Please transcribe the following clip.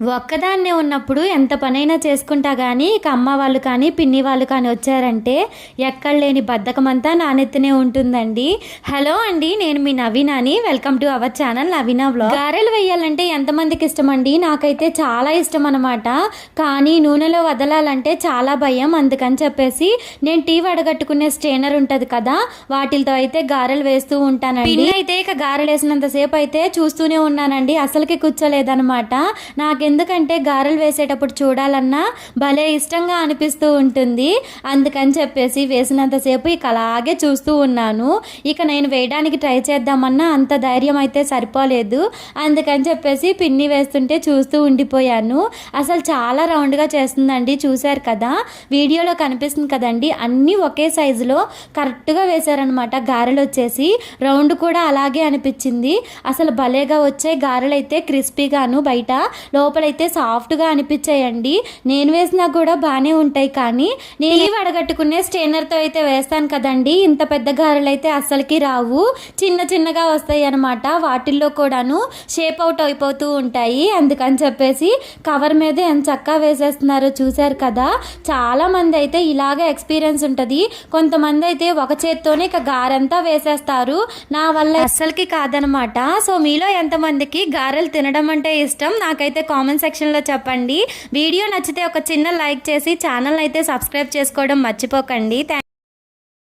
ఒక్కదాన్నే ఉన్నప్పుడు ఎంత పనైనా చేసుకుంటా కానీ ఇక అమ్మ వాళ్ళు కానీ పిన్ని వాళ్ళు కానీ వచ్చారంటే ఎక్కడ లేని బద్ధకమంతా నా నెత్తినే ఉంటుందండి. హలో అండి, నేను మీ నవీనాని. Welcome to our channel Naveena vlog. గారెలు వేయాలంటే ఎంతమందికి ఇష్టం అండి? నాకైతే చాలా ఇష్టం అనమాట. కానీ నూనెలో వదలాలంటే చాలా భయం. అందుకని చెప్పేసి నేను టీ వడగట్టుకునే స్ట్రైనర్ ఉంటుంది కదా, వాటితో అయితే గారెలు వేస్తూ ఉంటానండి. పిన్ని అయితే ఇక గారెలు వేసినంతసేపు అయితే చూస్తూనే ఉన్నానండి, అసలుకి కూర్చోలేదనమాట. ఎందుకంటే గారెలు వేసేటప్పుడు చూడాలన్నా భలే ఇష్టంగా అనిపిస్తూ ఉంటుంది. అందుకని చెప్పేసి వేసినంతసేపు ఇక అలాగే చూస్తూ ఉన్నాను. ఇక నేను వేయడానికి ట్రై చేద్దామన్నా అంత ధైర్యం అయితే సరిపోలేదు. అందుకని చెప్పేసి పిన్ని వేస్తుంటే చూస్తూ ఉండిపోయాను. అసలు చాలా రౌండ్గా చేస్తుందండి, చూశారు కదా, వీడియోలో కనిపిస్తుంది కదండి. అన్నీ ఒకే సైజులో కరెక్ట్గా వేశారనమాట. గారెలు వచ్చేసి రౌండ్ కూడా అలాగే అనిపించింది. అసలు భలేగా వచ్చాయి గారెలు అయితే, క్రిస్పీగాను, బయట లోపలైతే సాఫ్ట్గా అనిపించాయండి. నేను వేసినా కూడా బాగానే ఉంటాయి. కానీ నేను వడగట్టుకునే స్ట్రైనర్తో అయితే వేస్తాను కదండి, ఇంత పెద్ద గారెలు అయితే అస్సలకి రావు, చిన్న చిన్నగా వస్తాయి అనమాట. వాటిల్లో కూడాను షేప్ అవుట్ అయిపోతూ ఉంటాయి. అందుకని చెప్పేసి కవర్ మీద ఎంత చక్కగా వేసేస్తున్నారో చూశారు కదా. చాలా మంది అయితే ఇలాగే ఎక్స్పీరియన్స్ ఉంటుంది. కొంతమంది అయితే ఒక చేత్తోనే ఇక గారెంతా వేసేస్తారు. నా వల్ల అస్సలకి కాదనమాట. సో మీలో ఎంతమందికి గారెలు తినడం అంటే ఇష్టం? నాకైతే కామెంట్ సెక్షన్లో చెప్పండి. వీడియో నచ్చితే ఒక చిన్న లైక్ చేసి ఛానల్ అయితే సబ్స్క్రైబ్ చేసుకోవడం మర్చిపోకండి.